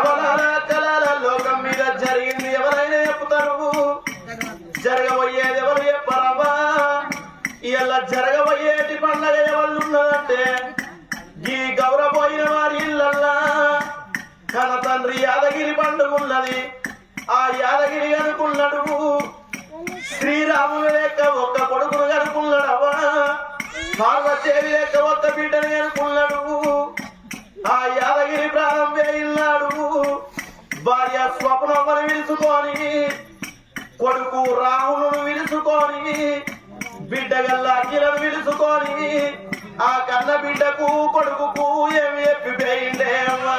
అవలాల లోకం మీద జరిగింది ఎవరైనా చెప్తారు, జరగబోయేది ఎవరు చెప్పరమ్మా. ఇలా జరగబోయేటి పండగ ఎవరు ఉన్నదంటే ఈ గౌరవపోయిన వారి ఇళ్ళల్లా కన తండ్రి యాదగిరి పండుగ ఉన్నది. ఆ యాదగిరి అనుకున్నాడు శ్రీరాముడు లేక ఒక్క కొడుకును కనుకున్నాడవా, పార్వతేవి లేక ఒక్క బిడ్డని కనుకున్నాడు. ఆ యాదగిరి ప్రాణం వేయిల్లాడు. భార్య స్వప్నమ్మను విలుసుకొని, కొడుకు రాహులను విలుసుకొని, బిడ్డ గల్లా అఖిలను విలుసుకొని, ఆ కన్న బిడ్డకు కొడుకుకు ఏమి చెప్పిపోయిండే అమ్మా.